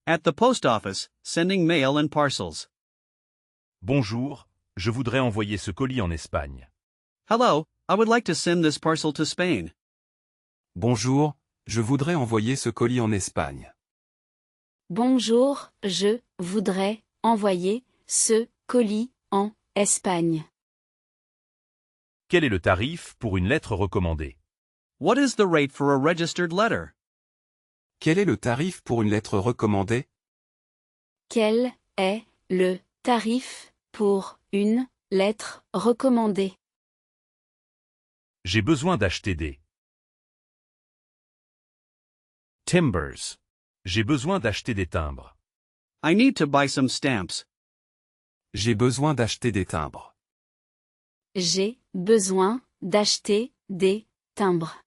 At the post office, sending mail and parcels. Bonjour, je voudrais envoyer ce colis en Espagne. Hello, I would like to send this parcel to Spain. Bonjour, je voudrais envoyer ce colis en Espagne. Bonjour, je voudrais envoyer ce colis en Espagne. Quel est le tarif pour une lettre recommandée? What is the rate for a registered letter? Quel est le tarif pour une lettre recommandée? Quel est le tarif pour une lettre recommandée? J'ai besoin d'acheter des Timbers. J'ai besoin d'acheter des timbres. I need to buy some stamps. J'ai besoin d'acheter des timbres. J'ai besoin d'acheter des timbres.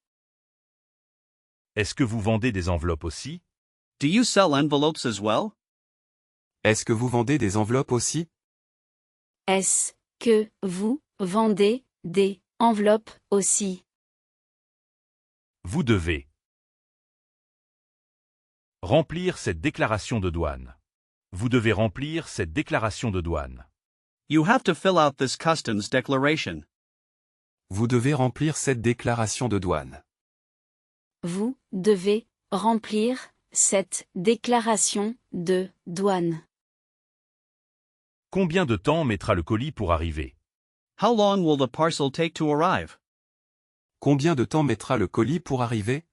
Est-ce que vous vendez des enveloppes aussi? Do you sell envelopes as well? Est-ce que vous vendez des enveloppes aussi? Est-ce que vous vendez des enveloppes aussi? Vous devez remplir cette déclaration de douane. Vous devez remplir cette déclaration de douane. You have to fill out this customs declaration. Vous devez remplir cette déclaration de douane. Vous devez remplir cette déclaration de douane. Combien de temps mettra le colis pour arriver? How long will the parcel take to arrive? Combien de temps mettra le colis pour arriver?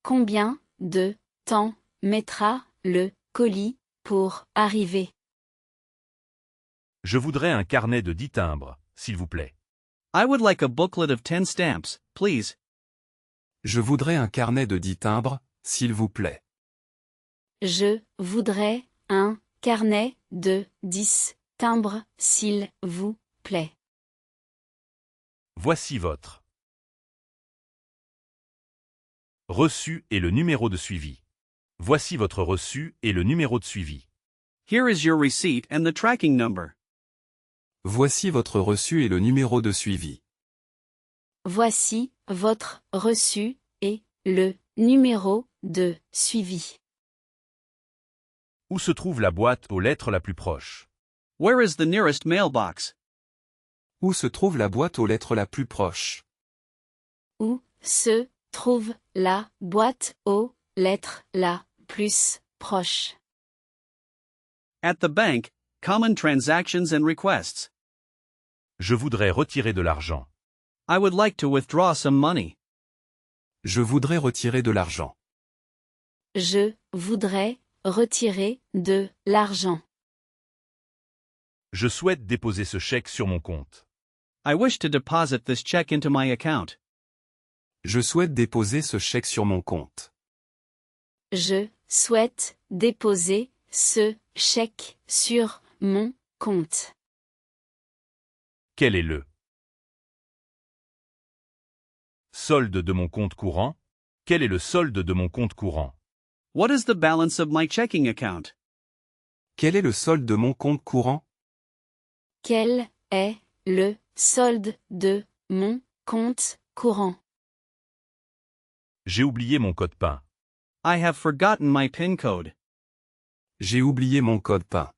Combien de temps mettra le colis pour arriver? Je voudrais un carnet de 10 timbres, s'il vous plaît. I would like a booklet of 10 stamps, please. Je voudrais un carnet de 10 timbres, s'il vous plaît. Je voudrais un carnet de 10 timbres, s'il vous plaît. Voici votre reçu et le numéro de suivi. Voici votre reçu et le numéro de suivi. Here is your receipt and the tracking number. Voici votre reçu et le numéro de suivi. Voici votre reçu et le numéro de suivi. Où se trouve la boîte aux lettres la plus proche? Where is the nearest mailbox? Où se trouve la boîte aux lettres la plus proche? Où se trouve la boîte aux lettres la plus proche? At the bank, common transactions and requests. Je voudrais retirer de l'argent. I would like to withdraw some money. Je voudrais retirer de l'argent. Je voudrais retirer de l'argent. Je souhaite déposer ce chèque sur mon compte. I wish to deposit this check into my account. Je souhaite déposer ce chèque sur mon compte. Je souhaite déposer ce chèque sur mon compte. Quel est le solde de mon compte courant? Quel est le solde de mon compte courant? What is the balance of my checking account? Quel est le solde de mon compte courant? Quel est le solde de mon compte courant? J'ai oublié mon code PIN. I have forgotten my PIN code. J'ai oublié mon code PIN.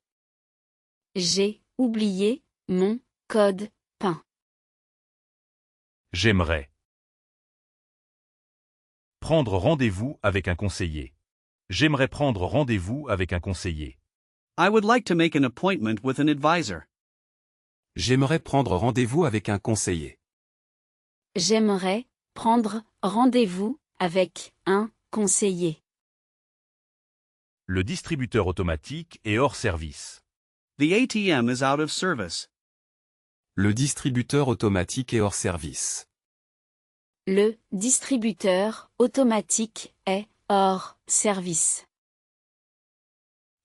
J'ai oublié mon code PIN. J'aimerais prendre rendez-vous avec un conseiller. J'aimerais prendre rendez-vous avec un conseiller. I would like to make an appointment with an advisor. J'aimerais prendre rendez-vous avec un conseiller. J'aimerais prendre rendez-vous avec un conseiller. Le distributeur automatique est hors service. The ATM is out of service. Le distributeur automatique est hors service. Le distributeur automatique est hors service.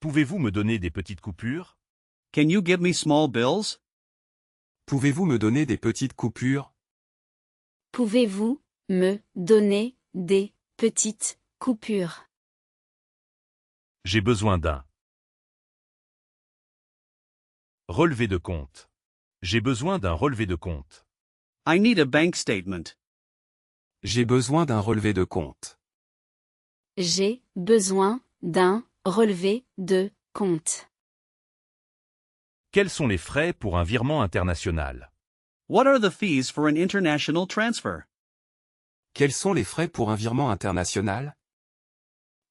Pouvez-vous me donner des petites coupures? Can you give me small bills? Pouvez-vous me donner des petites coupures? Pouvez-vous me donner des petites coupures? J'ai besoin d'un relevé de compte. J'ai besoin d'un relevé de compte. I need a bank statement. J'ai besoin d'un relevé de compte. J'ai besoin d'un relevé de compte. Quels sont les frais pour un virement international? What are the fees for an international transfer? Quels sont les frais pour un virement international?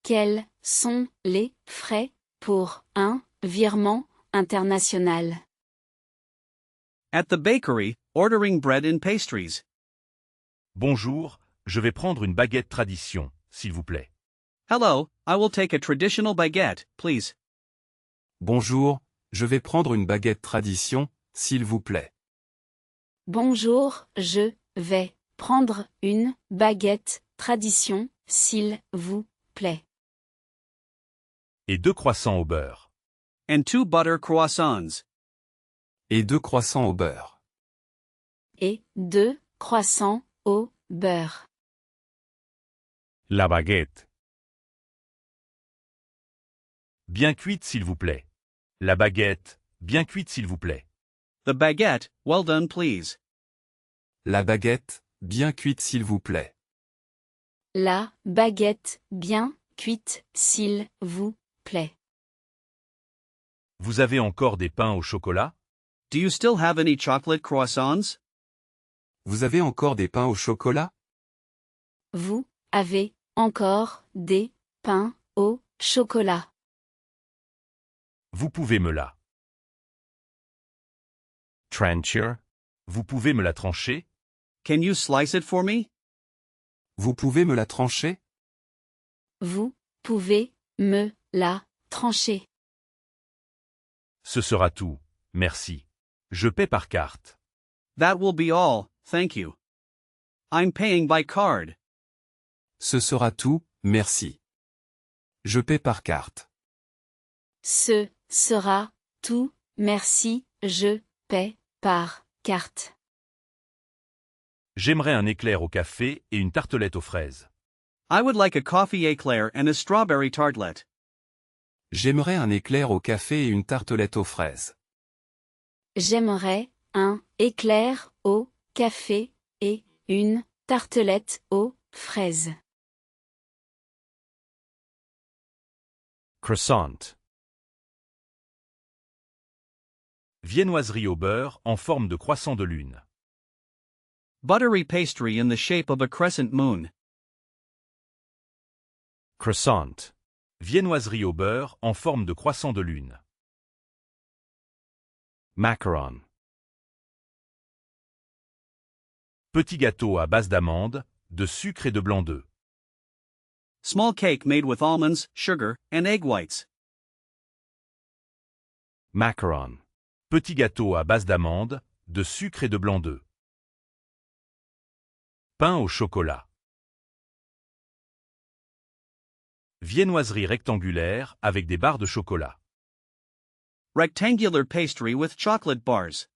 Quels sont les frais pour un virement international? At the bakery, ordering bread and pastries. Bonjour, je vais prendre une baguette tradition, s'il vous plaît. Hello, I will take a traditional baguette, please. Bonjour, je vais prendre une baguette tradition, s'il vous plaît. Bonjour, je vais prendre une baguette tradition, s'il vous plaît. Et 2 croissants au beurre. And 2 butter croissants. Et 2 croissants au beurre. Et 2 croissants au beurre. La baguette. Bien cuite s'il vous plaît. La baguette, bien cuite s'il vous plaît. The baguette, well done please. La baguette, bien cuite s'il vous plaît. La baguette bien cuite, s'il vous plaît. Vous avez encore des pains au chocolat? Do you still have any chocolate croissants? Vous avez encore des pains au chocolat? Vous avez encore des pains au chocolat. Vous pouvez me la. Trancher? Vous pouvez me la trancher? Can you slice it for me? Vous pouvez me la trancher? Vous pouvez me la trancher. Ce sera tout, merci. Je paie par carte. That will be all, thank you. I'm paying by card. Ce sera tout, merci. Je paie par carte. Ce sera tout, merci, je paie par carte. J'aimerais un éclair au café et une tartelette aux fraises. I would like a coffee eclair and a strawberry tartlet. J'aimerais un éclair au café et une tartelette aux fraises. J'aimerais un éclair au café et une tartelette aux fraises. Croissant. Viennoiserie au beurre en forme de croissant de lune. Buttery pastry in the shape of a crescent moon. Croissant. Viennoiserie au beurre en forme de croissant de lune. Macaron. Petit gâteau à base d'amandes, de sucre et de blanc d'œuf. Small cake made with almonds, sugar, and egg whites. Macaron. Petit gâteau à base d'amandes, de sucre et de blanc d'œuf. Pain au chocolat. Viennoiserie rectangulaire avec des barres de chocolat. Rectangular pastry with chocolate bars.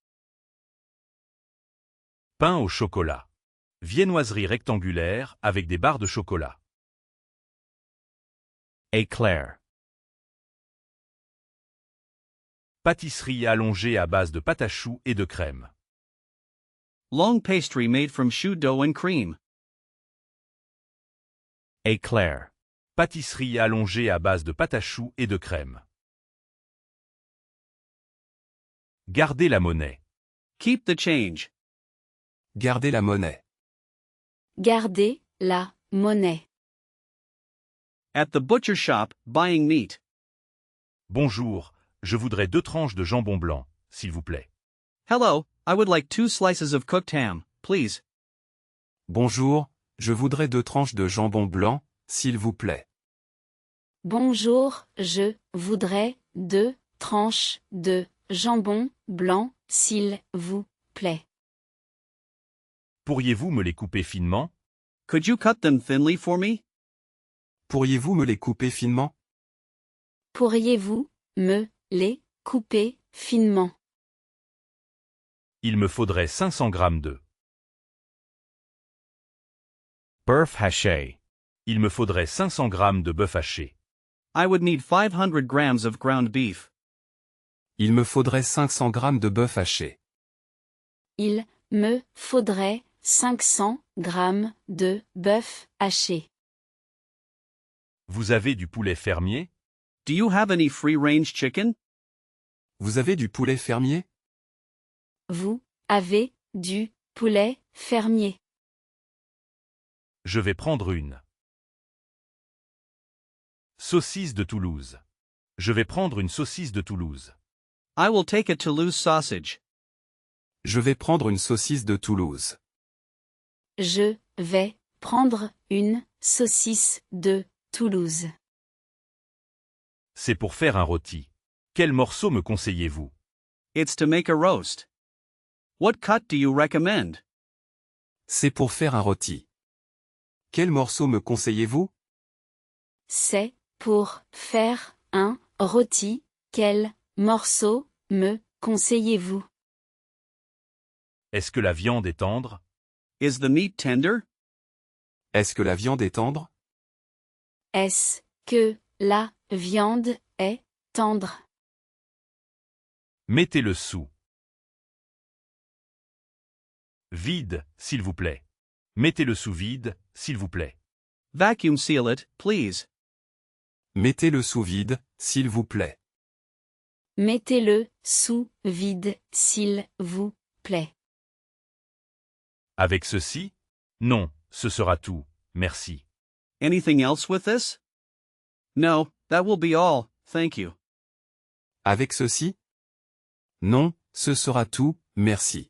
Pain au chocolat. Viennoiserie rectangulaire avec des barres de chocolat. Éclair. Pâtisserie allongée à base de pâte à choux et de crème. Long pastry made from choux dough and cream. Éclair. Pâtisserie allongée à base de pâte à choux et de crème. Gardez la monnaie. Keep the change. Gardez la monnaie. Gardez la monnaie. At the butcher shop, buying meat. Bonjour, je voudrais 2 tranches de jambon blanc, s'il vous plaît. Hello, I would like 2 slices of cooked ham, please. Bonjour, je voudrais 2 tranches de jambon blanc, s'il vous plaît. Bonjour, je voudrais 2 tranches de jambon blanc, s'il vous plaît. Pourriez-vous me les couper finement? Could you cut them thinly for me? Pourriez-vous me les couper finement? Pourriez-vous me les couper finement? Il me faudrait 500 grammes de bœuf haché. Il me faudrait 500 grammes de bœuf haché. I would need 500 grams of ground beef. Il me faudrait 500 grammes de bœuf haché. Il me faudrait 500 grammes de bœuf haché. Vous avez du poulet fermier? Do you have any free-range chicken? Vous avez du poulet fermier? Vous avez du poulet fermier. Je vais prendre une saucisse de Toulouse. Je vais prendre une saucisse de Toulouse. I will take a Toulouse sausage. Je vais prendre une saucisse de Toulouse. Je vais prendre une saucisse de Toulouse. C'est pour faire un rôti. Quel morceau me conseillez-vous? It's to make a roast. What cut do you recommend? C'est pour faire un rôti. Quel morceau me conseillez-vous? C'est pour faire un rôti. Quel morceau me conseillez-vous? Est-ce que la viande est tendre? Is the meat tender? Est-ce que la viande est tendre? Est-ce que la viande est tendre? Mettez-le sous vide, s'il vous plaît. Mettez-le sous vide, s'il vous plaît. Vacuum seal it, please. Mettez-le sous vide, s'il vous plaît. Mettez-le sous vide, s'il vous plaît. Avec ceci? Non, ce sera tout, merci. Anything else with this? No, that will be all, thank you. Avec ceci? Non, ce sera tout, merci.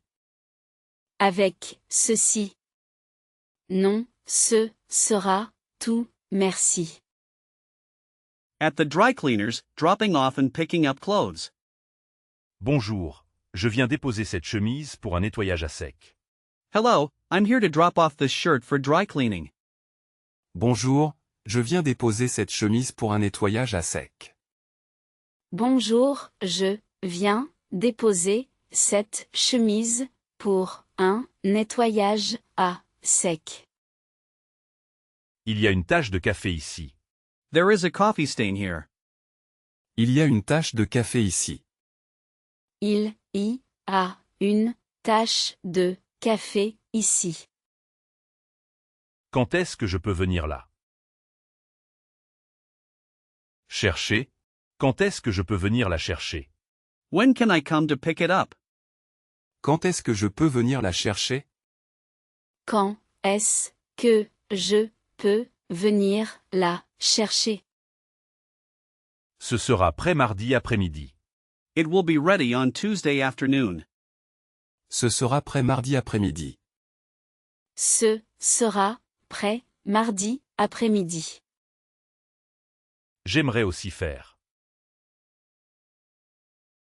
Avec ceci. Non, ce sera tout, merci. At the dry cleaners, dropping off and picking up clothes. Bonjour, je viens déposer cette chemise pour un nettoyage à sec. Hello, I'm here to drop off this shirt for dry cleaning. Bonjour, je viens déposer cette chemise pour un nettoyage à sec. Bonjour, je viens déposer cette chemise pour un nettoyage à sec. Il y a une tache de café ici. There is a coffee stain here. Il y a une tache de café ici. Il y a une tache de café ici. Quand est-ce que je peux venir là? Chercher? Quand est-ce que je peux venir la chercher? When can I come to pick it up? Quand est-ce que je peux venir la chercher? Quand est-ce que je peux venir la chercher? Ce sera prêt mardi après-midi. It will be ready on Tuesday afternoon. Ce sera prêt mardi après-midi. Ce sera prêt mardi après-midi. J'aimerais aussi faire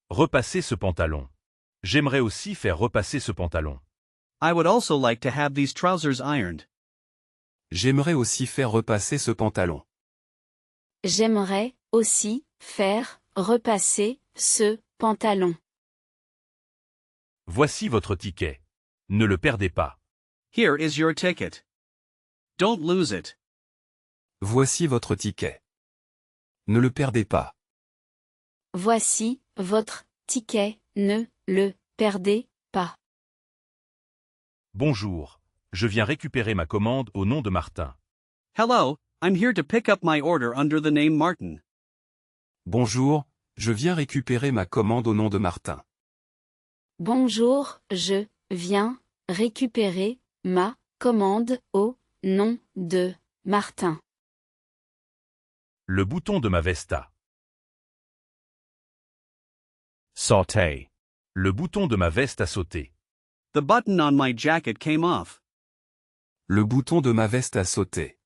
repasser ce pantalon. J'aimerais aussi faire repasser ce pantalon. I would also like to have these trousers ironed. J'aimerais aussi faire repasser ce pantalon. J'aimerais aussi faire repasser ce pantalon. Voici votre ticket. Ne le perdez pas. Here is your ticket. Don't lose it. Voici votre ticket. Ne le perdez pas. Voici votre ticket, ne le perdez pas. Bonjour, je viens récupérer ma commande au nom de Martin. Hello, I'm here to pick up my order under the name Martin. Bonjour, je viens récupérer ma commande au nom de Martin. Bonjour, je viens récupérer ma commande au nom de Martin. Le bouton de ma veste a Sauté. Le bouton de ma veste a sauté. The button on my jacket came off. Le bouton de ma veste a sauté.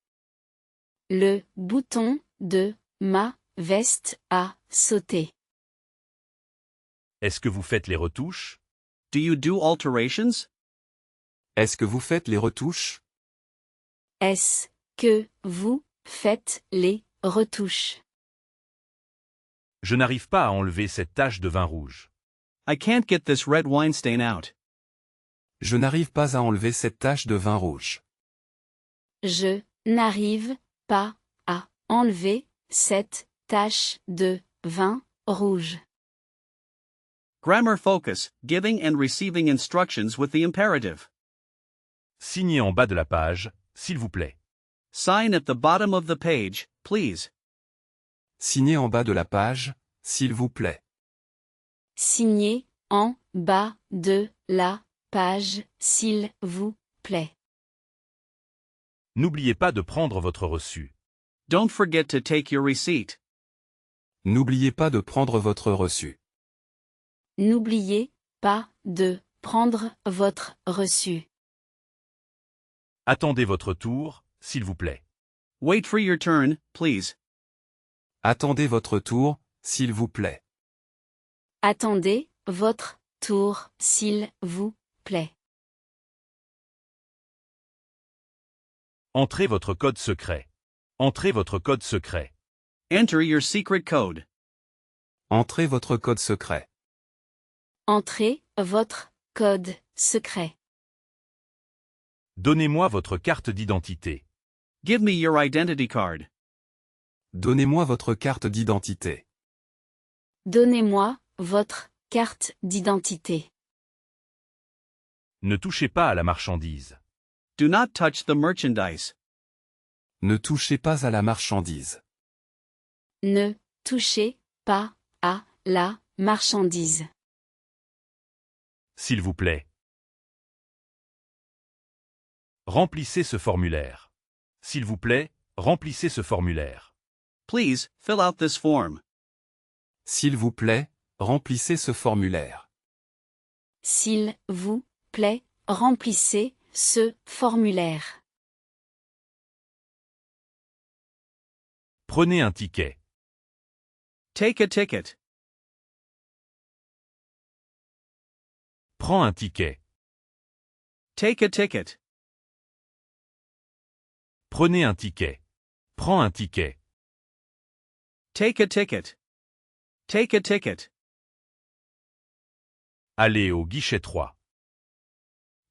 Le bouton de ma veste a sauté. Est-ce que vous faites les retouches? Do you do alterations? Est-ce que vous faites les retouches? Est-ce que vous faites les retouches? Je n'arrive pas à enlever cette tache de vin rouge. I can't get this red wine stain out. Je n'arrive pas à enlever cette tache de vin rouge. Je n'arrive pas à enlever cette tache de vin rouge. Grammar focus, giving and receiving instructions with the imperative. Signez en bas de la page, s'il vous plaît. Sign at the bottom of the page, please. Signez en bas de la page, s'il vous plaît. Signez en bas de la page, s'il vous plaît. N'oubliez pas de prendre votre reçu. Don't forget to take your receipt. N'oubliez pas de prendre votre reçu. N'oubliez pas de prendre votre reçu. Attendez votre tour, s'il vous plaît. Wait for your turn, please. Attendez votre tour, s'il vous plaît. Attendez votre tour, s'il vous plaît. Entrez votre code secret. Entrez votre code secret. Enter your secret code. Entrez votre code secret. Entrez votre code secret. Donnez-moi votre carte d'identité. Give me your identity card. Donnez-moi votre carte d'identité. Donnez-moi votre carte d'identité. Ne touchez pas à la marchandise. Do not touch the merchandise. Ne touchez pas à la marchandise. Ne touchez pas à la marchandise. S'il vous plaît. Remplissez ce formulaire. S'il vous plaît, remplissez ce formulaire. Please, fill out this form. S'il vous plaît, remplissez ce formulaire. S'il vous plaît, remplissez ce formulaire. Prenez un ticket. Take a ticket. Prends un ticket. Take a ticket. Prenez un ticket. Prends un ticket. Take a ticket. Take a ticket. Allez au guichet 3.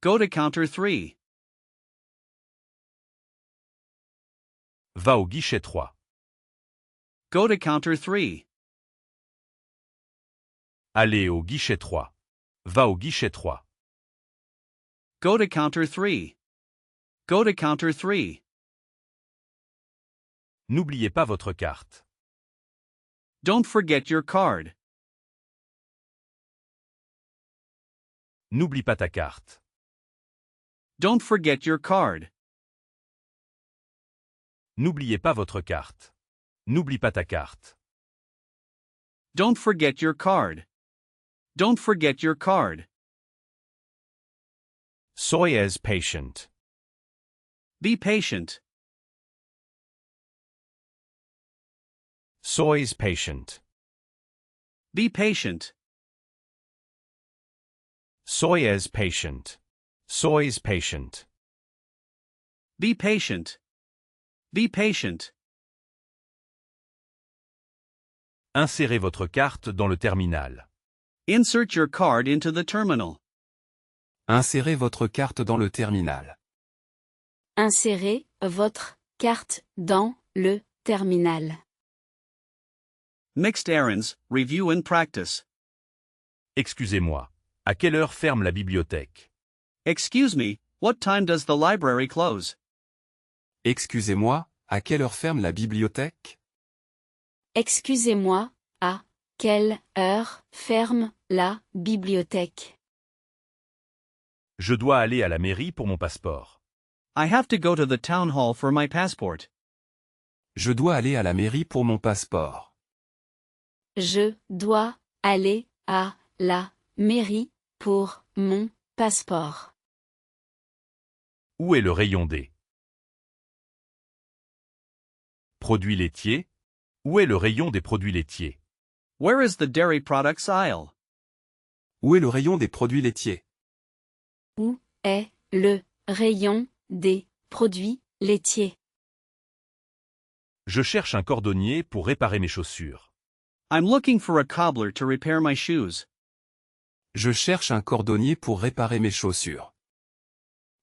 Go to counter 3. Va au guichet 3. Go to counter 3. Allez au guichet 3. Va au guichet 3. Go to counter 3. Go to counter 3. N'oubliez pas votre carte. Don't forget your card. N'oublie pas ta carte. Don't forget your card. N'oubliez pas votre carte. N'oublie pas ta carte. Don't forget your card. Don't forget your card. Soyez patient. Be patient. Soyez patient. Be patient. Soyez patient. Soyez patient. Be patient. Be patient. Insérez votre carte dans le terminal. Insert your card into the terminal. Insérez votre carte dans le terminal. Insérez votre carte dans le terminal. Mixed errands, review and practice. Excusez-moi. À quelle heure ferme la bibliothèque? Excuse me, what time does the library close? Excusez-moi, à quelle heure ferme la bibliothèque? Excusez-moi, à quelle heure ferme la bibliothèque? Je dois aller à la mairie pour mon passeport. I have to go to the town hall for my passport. Je dois aller à la mairie pour mon passeport. Je dois aller à la mairie pour mon passeport. Où est le rayon des produits laitiers? Où est le rayon des produits laitiers? Where is the dairy products aisle? Où est le rayon des produits laitiers? Où est le rayon des produits laitiers? Je cherche un cordonnier pour réparer mes chaussures. I'm looking for a cobbler to repair my shoes. Je cherche un cordonnier pour réparer mes chaussures.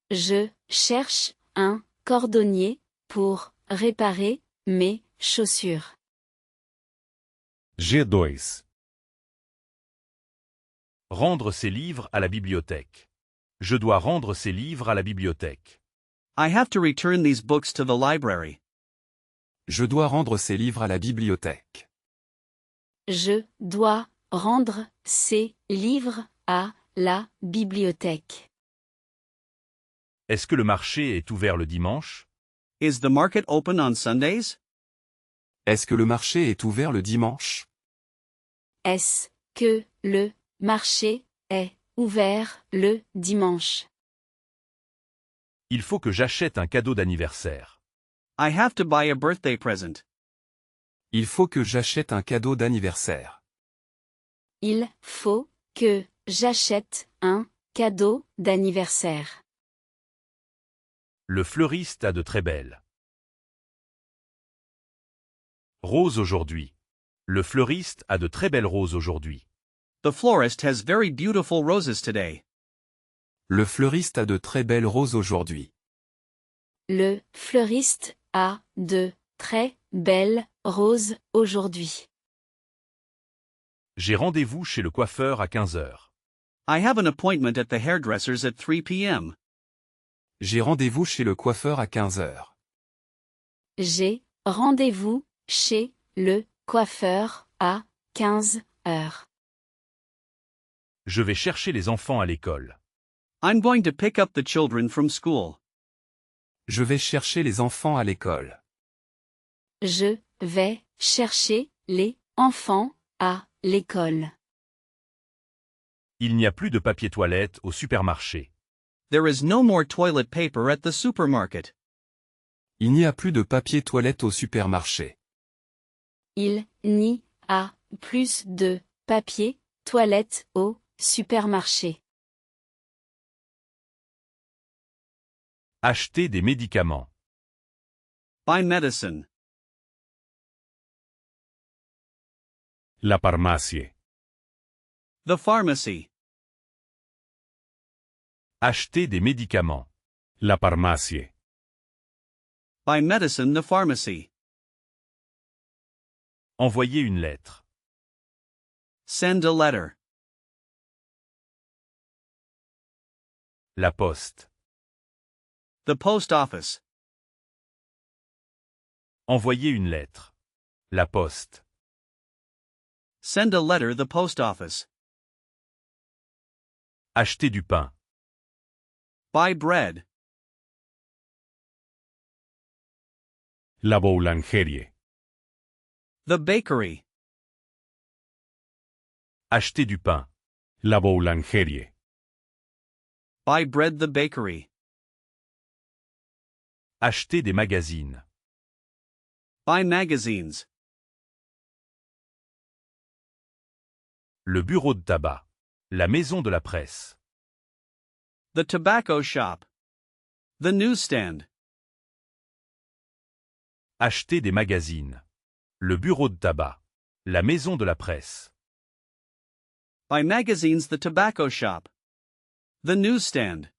Je cherche un cordonnier pour réparer mes chaussures. G2. Rendre ces livres à la bibliothèque. Je dois rendre ces livres à la bibliothèque. I have to return these books to the library. Je dois rendre ces livres à la bibliothèque. Je dois rendre ces livres à la bibliothèque. Est-ce que le marché est ouvert le dimanche? Is the market open on Sundays? Est-ce que le marché est ouvert le dimanche? Est-ce que le marché est ouvert le dimanche? Il faut que j'achète un cadeau d'anniversaire. I have to buy a birthday present. Il faut que j'achète un cadeau d'anniversaire. Il faut que j'achète un cadeau d'anniversaire. Le fleuriste a de très belles roses aujourd'hui. Le fleuriste a de très belles roses aujourd'hui. The florist has very beautiful roses today. Le fleuriste a de très belles roses aujourd'hui. Le fleuriste a de très belles roses aujourd'hui. J'ai rendez-vous chez le coiffeur à 15 heures. I have an appointment at the hairdresser's at 3 p.m. J'ai rendez-vous chez le coiffeur à 15 heures. J'ai rendez-vous chez le coiffeur à 15 heures. Je vais chercher les enfants à l'école. I'm going to pick up the children from school. Je vais chercher les enfants à l'école. Je vais chercher les enfants à l'école. Il n'y a plus de papier toilette au supermarché. There is no more toilet paper at the supermarket. Il n'y a plus de papier toilette au supermarché. Il n'y a plus de papier toilette au supermarché. Acheter des médicaments. Buy medicine. La farmacie. The pharmacy. Acheter des médicaments. La farmacie. Buy medicine, the pharmacy. Envoyer une lettre. Send a letter. La poste. The post office. Envoyer une lettre. La poste. Send a letter, the post office. Acheter du pain. Buy bread. La boulangerie. The bakery. Acheter du pain. La boulangerie. Buy bread, the bakery. Acheter des magazines. Buy magazines. Le bureau de tabac. La maison de la presse. The tobacco shop. The newsstand. Acheter des magazines. Le bureau de tabac. La maison de la presse. Buy magazines, the tobacco shop. The newsstand.